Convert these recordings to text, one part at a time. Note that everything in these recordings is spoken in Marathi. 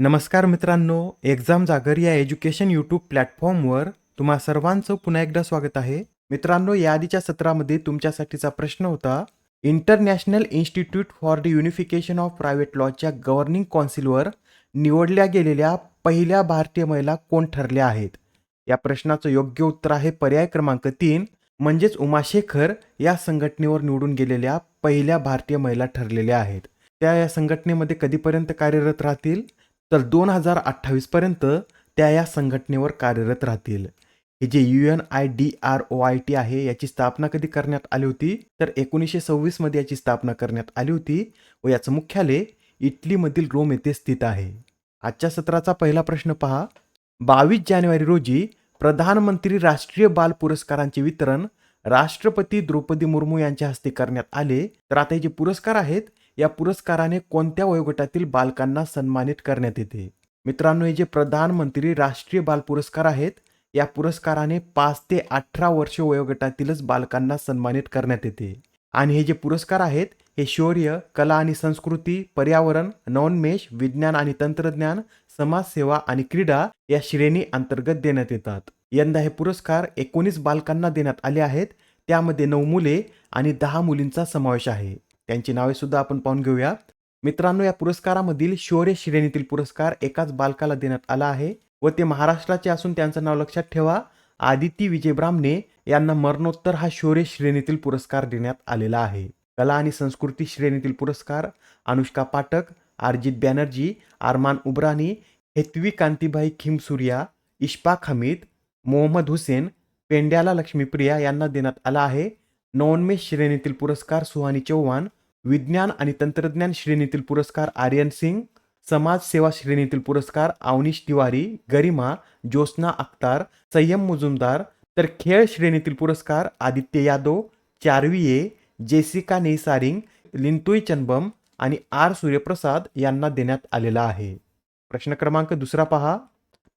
नमस्कार मित्रांनो, एक्झाम जागर या एज्युकेशन यूट्यूब प्लॅटफॉर्मवर तुम्हा सर्वांचं पुन्हा एकदा स्वागत आहे. मित्रांनो, या आधीच्या सत्रामध्ये तुमच्यासाठीचा प्रश्न होता, international institute for the unification of private लॉच्या गव्हर्निंग काउन्सिलवर निवडल्या गेलेल्या पहिल्या भारतीय महिला कोण ठरल्या आहेत? या प्रश्नाचं योग्य उत्तर आहे पर्याय क्रमांक 3, म्हणजेच उमाशेखर या संघटनेवर निवडून गेलेल्या पहिल्या भारतीय महिला ठरलेल्या आहेत. त्या या संघटनेमध्ये कधीपर्यंत कार्यरत राहतील? तर 2028 पर्यंत त्या या संघटनेवर कार्यरत राहतील. हे जे UNIDROIT आहे याची स्थापना कधी करण्यात आली होती? तर 1926 मध्ये याची स्थापना करण्यात आली होती व याचं मुख्यालय इटलीमधील रोम येथे स्थित आहे. आजच्या सत्राचा पहिला प्रश्न पहा. 22 जानेवारी रोजी प्रधानमंत्री राष्ट्रीय बाल पुरस्कारांचे वितरण राष्ट्रपती द्रौपदी मुर्मू यांच्या हस्ते करण्यात आले. तर आता हे जे पुरस्कार आहेत या पुरस्काराने कोणत्या वयोगटातील बालकांना सन्मानित करण्यात येते? मित्रांनो, हे जे प्रधानमंत्री राष्ट्रीय बाल पुरस्कार आहेत या पुरस्काराने 5 ते 18 वर्ष वयोगटातीलच बालकांना सन्मानित करण्यात येते. आणि हे जे पुरस्कार आहेत हे शौर्य, कला आणि संस्कृती, पर्यावरण, नवोन्मेष, विज्ञान आणि तंत्रज्ञान, समाजसेवा आणि क्रीडा या श्रेणी अंतर्गत देण्यात येतात. यंदा हे पुरस्कार 19 बालकांना देण्यात आले आहेत. त्यामध्ये 9 मुले आणि 10 मुलींचा समावेश आहे. त्यांची नावे सुद्धा आपण पाहून घेऊया. मित्रांनो, या पुरस्कारामधील शौर्य श्रेणीतील पुरस्कार एकाच बालकाला देण्यात आला आहे व ते महाराष्ट्राचे असून त्यांचं नाव लक्षात ठेवा, आदिती विजय ब्राह्मणे यांना मरणोत्तर हा शौर्य श्रेणीतील पुरस्कार देण्यात आलेला आहे. कला आणि संस्कृती श्रेणीतील पुरस्कार अनुष्का पाठक, अर्जित बॅनर्जी, अरमान उब्रानी, हेतवी कांतीबाई खिमसुरिया, इश्फाक हमीद, मोहम्मद हुसेन, पेंड्याला लक्ष्मीप्रिया यांना देण्यात आला आहे. नवोन्मेष श्रेणीतील पुरस्कार सुहानी चौहान, विज्ञान आणि तंत्रज्ञान श्रेणीतील पुरस्कार आर्यन सिंग, समाजसेवा श्रेणीतील पुरस्कार अवनीश तिवारी, गरिमा, ज्योत्स्ना अख्तार, संयम मुजुमदार, तर खेळ श्रेणीतील पुरस्कार आदित्य यादव, चार्विये, जेसिका नेसारिंग, लिंतोई चनबम आणि आर सूर्यप्रसाद यांना देण्यात आलेला आहे. प्रश्न क्रमांक दुसरा पहा.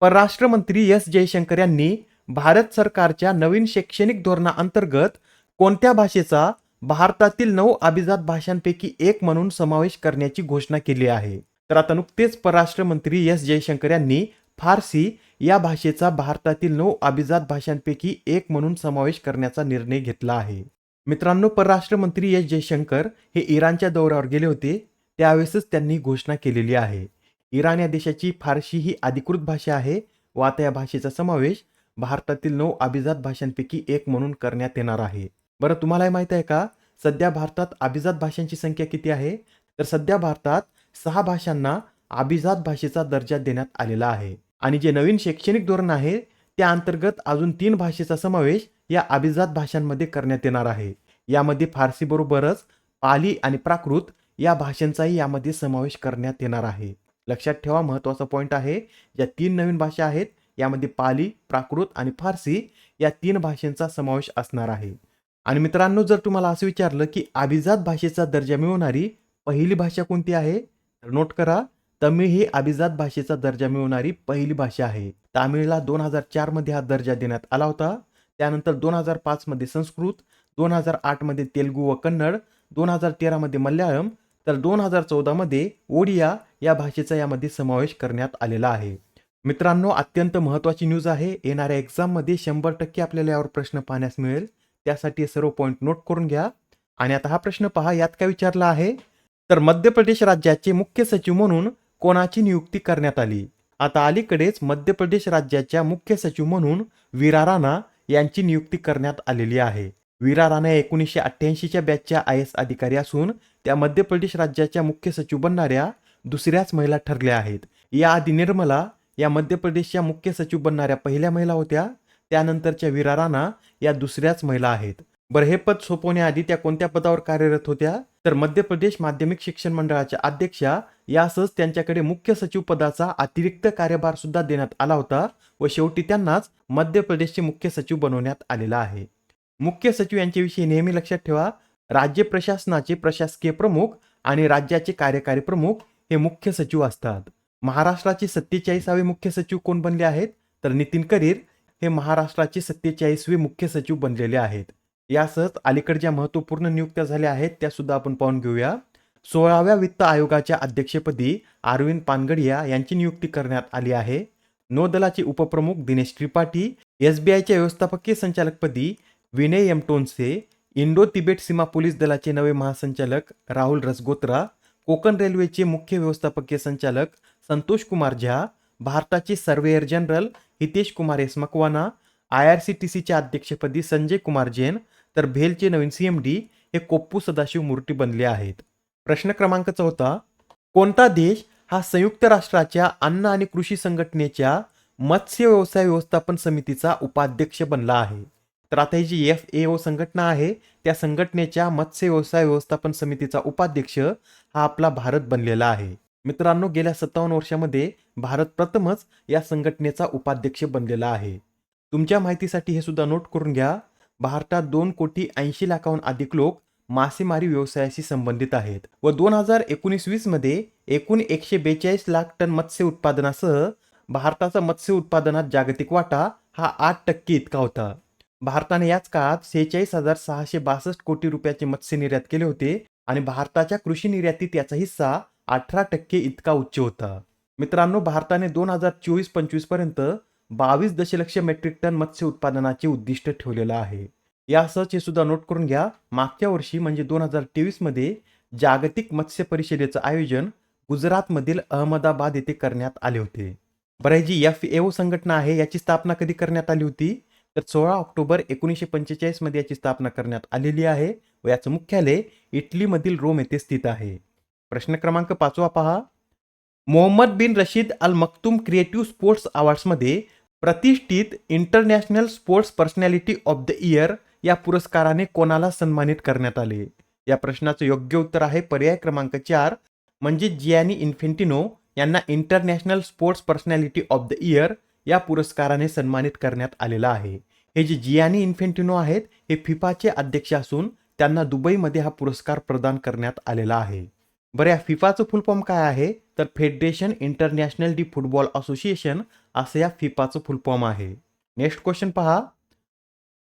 परराष्ट्र मंत्री एस जयशंकर यांनी भारत सरकारच्या नवीन शैक्षणिक धोरणाअंतर्गत कोणत्या भाषेचा भारतातील 9 अभिजात भाषांपैकी एक म्हणून समावेश करण्याची घोषणा केली आहे? तर आता नुकतेच परराष्ट्र मंत्री एस जयशंकर यांनी फारसी या भाषेचा भारतातील 9 अभिजात भाषांपैकी एक म्हणून समावेश करण्याचा निर्णय घेतला आहे. मित्रांनो, परराष्ट्र मंत्री एस जयशंकर हे इराणच्या दौऱ्यावर गेले होते. त्यावेळेसच त्यांनी घोषणा केलेली आहे. इराण या देशाची फारसी ही अधिकृत भाषा आहे व आता या भाषेचा समावेश भारतातील 9 अभिजात भाषांपैकी एक म्हणून करण्यात येणार आहे. बरं, तुम्हाला माहित आहे का सध्या भारतात अभिजात भाषांची संख्या किती आहे? तर सध्या भारतात 6 भाषांना अभिजात भाषेचा दर्जा देण्यात आलेला आहे. आणि जे नवीन शैक्षणिक धोरण आहे त्या अंतर्गत अजून 3 भाषेचा समावेश या अभिजात भाषांमध्ये करण्यात येणार आहे. यामध्ये फारसी बरोबरच पाली आणि प्राकृत या भाषांचाही यामध्ये समावेश करण्यात येणार आहे. लक्षात ठेवा, महत्त्वाचा पॉईंट आहे, ज्या 3 नवीन भाषा आहेत यामध्ये पाली, प्राकृत आणि फारसी या 3 भाषांचा समावेश असणार आहे. आणि मित्रांनो, जर तुम्हाला असं विचारलं की अभिजात भाषेचा दर्जा मिळवणारी पहिली भाषा कोणती आहे? तर नोट करा, तमिळ ही अभिजात भाषेचा दर्जा मिळवणारी पहिली भाषा आहे. तामिळला 2004 मध्ये हा दर्जा देण्यात आला होता. त्यानंतर 2005 मध्ये संस्कृत, 2008 मध्ये तेलुगू व कन्नड, 2013 मध्ये मल्याळम, तर 2014 मध्ये ओडिया या भाषेचा यामध्ये समावेश करण्यात आलेला आहे. मित्रांनो, अत्यंत महत्त्वाची न्यूज आहे. येणाऱ्या एक्झाममध्ये 100% आपल्याला यावर प्रश्न पाहण्यास मिळेल. त्यासाठी हे सर्व पॉईंट नोट करून घ्या. आणि आता हा प्रश्न पहा, यात काय विचारला आहे? तर मध्य प्रदेश राज्याचे मुख्य सचिव म्हणून कोणाची नियुक्ती करण्यात आली? आता अलीकडेच मध्य प्रदेश राज्याच्या मुख्य सचिव म्हणून वीरा राणा यांची नियुक्ती करण्यात आलेली आहे. वीरा राणा 1988च्या बॅचच्या IAS अधिकारी असून त्या मध्य प्रदेश राज्याच्या मुख्य सचिव बनणाऱ्या दुसऱ्याच महिला ठरल्या आहेत. याआधी निर्मला या मध्य प्रदेशच्या मुख्य सचिव बनणाऱ्या पहिल्या महिला होत्या. त्यानंतरच्या वीरा राणा या दुसऱ्याच महिला आहेत. बरं, हे पद सोपवण्याआधी त्या कोणत्या पदावर कार्यरत होत्या? तर मध्य प्रदेश माध्यमिक शिक्षण मंडळाच्या अध्यक्षा यासच त्यांच्याकडे मुख्य सचिव पदाचा अतिरिक्त कार्यभार सुद्धा देण्यात आला होता व शेवटी त्यांनाच मध्य प्रदेशचे मुख्य सचिव बनवण्यात आलेला आहे. मुख्य सचिव यांच्याविषयी नेहमी लक्षात ठेवा, राज्य प्रशासनाचे प्रशासकीय प्रमुख आणि राज्याचे कार्यकारी प्रमुख हे मुख्य सचिव असतात. महाराष्ट्राचे 47वे मुख्य सचिव कोण बनले आहेत? तर नितीन करीर हे महाराष्ट्राचे 47वे मुख्य सचिव बनलेले आहेत. यासह अलीकडे ज्या महत्त्वपूर्ण नियुक्त्या झाल्या आहेत त्या सुद्धा आपण पाहून घेऊया. 16व्या वित्त आयोगाच्या अध्यक्षपदी अरविंद पानगडिया यांची नियुक्ती करण्यात आली आहे. नौदलाचे उपप्रमुख दिनेश त्रिपाठी, एसबीआयच्या व्यवस्थापकीय संचालकपदी विनय एम टोनसे, इंडो तिबेट सीमा पोलीस दलाचे नवे महासंचालक राहुल रसगोत्रा, कोकण रेल्वेचे मुख्य व्यवस्थापकीय संचालक संतोष कुमार झा, भारताचे surveyor general Hitesh Kumar S Makwana, IRCTCच्या अध्यक्षपदी संजय कुमार जैन, तर भेलचे नवीन CMD हे कोप्पू सदाशिव मूर्ती बनले आहेत. प्रश्न क्रमांक 4, कोणता देश हा संयुक्त राष्ट्राच्या अन्न आणि कृषी संघटनेच्या मत्स्य व्यवसाय व्यवस्थापन समितीचा उपाध्यक्ष बनला आहे? तर आता ही जी FAO संघटना आहे त्या संघटनेच्या मत्स्य व्यवसाय व्यवस्थापन समितीचा उपाध्यक्ष हा आपला भारत बनलेला आहे. मित्रांनो, गेल्या 57 वर्षामध्ये भारत प्रथमच या संघटनेचा उपाध्यक्ष बनलेला आहे. तुमच्या माहितीसाठी हे सुद्धा नोट करून घ्या. भारतात 2,80,00,000 अधिक लोक मासेमारी व्यवसायाशी संबंधित आहेत व 2019-20 मध्ये एकूण 142 लाख टन मत्स्य उत्पादनासह भारताचा मत्स्य उत्पादनात जागतिक वाटा हा 8% इतका होता. भारताने याच काळात 46,662 कोटी रुपयाचे मत्स्य निर्यात केले होते आणि भारताच्या कृषी निर्यातीत याचा हिस्सा 18% इतका उच्च होता. मित्रांनो, भारताने 2024-25 पर्यंत 22 दशलक्ष मेट्रिक टन मत्स्य उत्पादनाचे उद्दिष्ट ठेवलेलं आहे. यासह हे सुद्धा नोट करून घ्या, मागच्या वर्षी म्हणजे 2023 मध्ये जागतिक मत्स्य परिषदेचं आयोजन गुजरातमधील अहमदाबाद येथे करण्यात आले होते. बरं, ही जी FAO संघटना आहे याची स्थापना कधी करण्यात आली होती? तर 16 ऑक्टोबर 1945 मध्ये याची स्थापना करण्यात आलेली आहे व याचं मुख्यालय इटलीमधील रोम येथे स्थित आहे. प्रश्न क्रमांक 5 पहा. मोहम्मद बिन रशीद अल मक्तूम क्रिएटिव्ह स्पोर्ट्स अवॉर्ड्समध्ये प्रतिष्ठित international sports personality of the year या पुरस्काराने कोणाला सन्मानित करण्यात आले? या प्रश्नाचं योग्य उत्तर आहे पर्याय क्रमांक 4 म्हणजे जियानी इन्फेंटिनो यांना international sports personality of the year या पुरस्काराने सन्मानित करण्यात आलेला आहे. हे जे जियानी इन्फेंटिनो आहेत हे फिफाचे अध्यक्ष असून त्यांना दुबईमध्ये हा पुरस्कार प्रदान करण्यात आलेला आहे. बरं, या फिफाचं फुल फॉर्म काय आहे? तर federation international D football association असं या फिफाचं फुल फॉर्म आहे. नेक्स्ट क्वेश्चन पहा.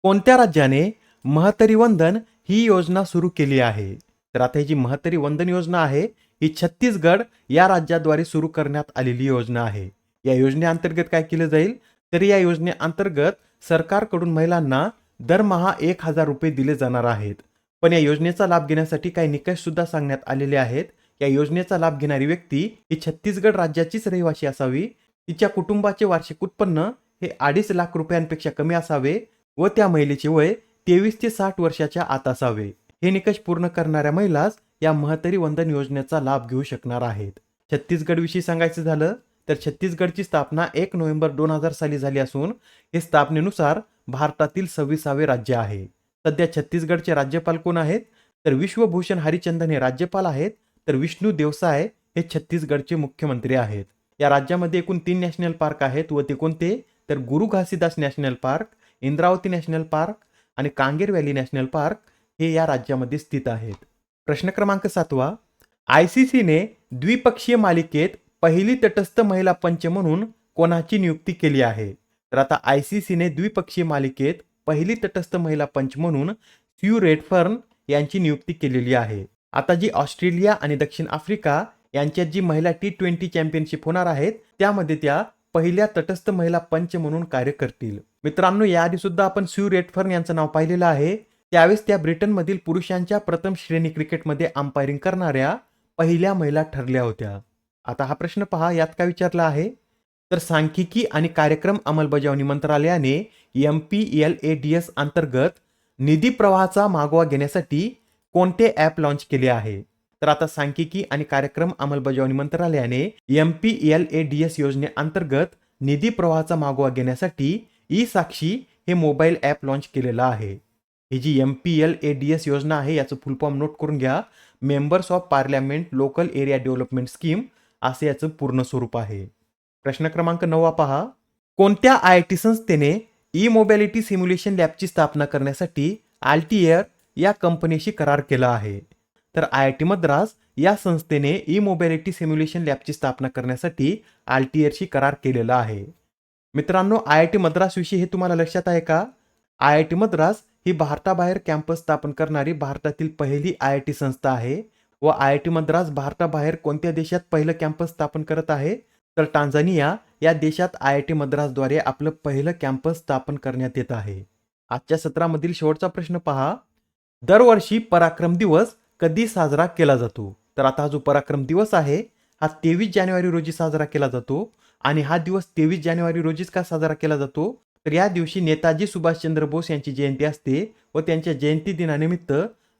कोणत्या राज्याने महतरी वंदन ही योजना सुरू केली आहे? तर आता ही जी महतरी वंदन योजना आहे ही छत्तीसगड या राज्याद्वारे सुरू करण्यात आलेली योजना आहे. या योजनेअंतर्गत काय केलं जाईल? तर या योजनेअंतर्गत सरकारकडून महिलांना दरमहा 1,000 रुपये दिले जाणार आहेत. पण या योजनेचा लाभ घेण्यासाठी काही निकष सुद्धा सांगण्यात आलेले आहेत. या योजनेचा लाभ घेणारी व्यक्ती ही छत्तीसगड राज्याचीच रहिवासी असावी, तिच्या कुटुंबाचे वार्षिक उत्पन्न हे 2.5 लाख रुपयांपेक्षा कमी असावे व त्या महिलेचे वय 23 ते 60 वर्षाच्या आत असावे. हे निकष पूर्ण करणाऱ्या महिलाच या महतरी वंदन योजनेचा लाभ घेऊ शकणार आहेत. छत्तीसगड विषयी सांगायचं झालं तर छत्तीसगडची स्थापना 1 नोव्हेंबर 2000 साली झाली असून हे स्थापनेनुसार भारतातील 26वे राज्य आहे. सध्या छत्तीसगडचे राज्यपाल कोण आहेत? तर विश्वभूषण हरिचंदन हे राज्यपाल आहेत, तर विष्णू देवसाय हे छत्तीसगडचे मुख्यमंत्री आहेत. या राज्यामध्ये एकूण 3 नॅशनल पार्क आहेत व ते कोणते? तर गुरु Ghasidas national park, Indravati national park आणि कांगेर व्हॅली नॅशनल पार्क हे या राज्यामध्ये स्थित आहेत. प्रश्न क्रमांक 7. ICCने द्विपक्षीय मालिकेत पहिली तटस्थ महिला पंच म्हणून कोणाची नियुक्ती केली आहे? तर आता ICCने द्विपक्षीय मालिकेत पहिली तटस्थ महिला पंच म्हणून स्यू रेडफर्न यांची नियुक्ती केलेली आहे. आता जी ऑस्ट्रेलिया आणि दक्षिण आफ्रिका यांच्यात जी महिला T20 चॅम्पियनशिप होणार आहेत त्यामध्ये त्या पहिल्या तटस्थ महिला पंच म्हणून कार्य करतील. मित्रांनो, याआधी सुद्धा आपण स्यू रेडफर्न यांचं नाव पाहिलेलं आहे. त्यावेळेस त्या ब्रिटनमधील पुरुषांच्या प्रथम श्रेणी क्रिकेटमध्ये अंपायरिंग करणाऱ्या पहिल्या महिला ठरल्या होत्या. आता हा प्रश्न पहा, यात काय विचारला आहे? तर सांख्यिकी आणि कार्यक्रम अंमलबजावणी मंत्रालयाने MPLADS अंतर्गत निधी प्रवाहाचा मागोवा घेण्यासाठी कोणते ॲप लॉन्च केले आहे? तर आता सांख्यिकी आणि कार्यक्रम अंमलबजावणी मंत्रालयाने MPLADS योजनेअंतर्गत निधी प्रवाहाचा मागोवा घेण्यासाठी ई-साक्षी हे मोबाईल ॲप लॉन्च केलेलं आहे. ही जी MPLADS योजना आहे याचं फुल फॉर्म नोट करून घ्या. Members of parliament local area development scheme असे याचं पूर्ण स्वरूप आहे. प्रश्न क्रमांक 9 पहा. कोणत्या IIT संस्थेने ई मोबॅलिटी सिम्युलेशन लॅबची स्थापना करण्यासाठी अल्टियर या कंपनीशी करार केला आहे? तर IIT मद्रास या संस्थेने ई मोबॅलिटी सिम्युलेशन लॅबची स्थापना करण्यासाठी अल्टियरशी करार केलेला आहे. मित्रांनो, IIT मद्रास विषयी हे तुम्हाला लक्षात आहे का? IIT मद्रास ही भारताबाहेर कॅम्पस स्थापन करणारी भारतातील पहिली IIT संस्था आहे व IIT मद्रास भारताबाहेर कोणत्या देशात पहिलं कॅम्पस स्थापन करत आहे? तर टांझानिया या देशात IIT मद्रासद्वारे आपलं पहिलं कॅम्पस स्थापन करण्यात येत आहे. आजच्या सत्रामधील शेवटचा प्रश्न पहा. दरवर्षी पराक्रम दिवस कधी साजरा केला जातो? तर आता हा जो पराक्रम दिवस आहे हा 23 जानेवारी रोजी साजरा केला जातो. आणि हा दिवस 23 जानेवारी रोजीच का साजरा केला जातो? तर या दिवशी नेताजी सुभाषचंद्र बोस यांची जयंती असते व त्यांच्या जयंती दिनानिमित्त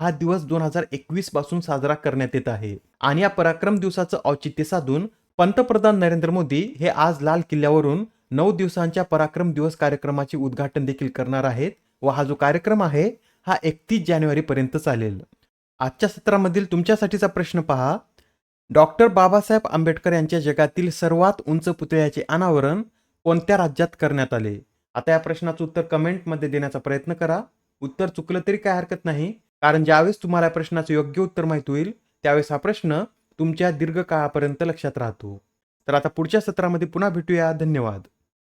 हा दिवस 2021 पासून साजरा करण्यात येत आहे. आणि या पराक्रम दिवसाचं औचित्य साधून पंतप्रधान नरेंद्र मोदी हे आज लाल किल्ल्यावरून 9 दिवसांच्या पराक्रम दिवस कार्यक्रमाचे उद्घाटन देखील करणार आहेत व हा जो कार्यक्रम आहे हा 31 जानेवारी पर्यंत चालेल. आजच्या सत्रामधील तुमच्यासाठीचा प्रश्न पहा. डॉक्टर बाबासाहेब आंबेडकर यांच्या जगातील सर्वात उंच पुतळ्याचे अनावरण कोणत्या राज्यात करण्यात आले? आता या प्रश्नाचं उत्तर कमेंटमध्ये देण्याचा प्रयत्न करा. उत्तर चुकलं तरी काय हरकत नाही, कारण ज्यावेळेस तुम्हाला या प्रश्नाचं योग्य उत्तर माहित होईल त्यावेळेस हा प्रश्न तुमच्या दीर्घकाळापर्यंत लक्षात राहतो. तर आता पुढच्या सत्रामध्ये पुन्हा भेटूया. धन्यवाद.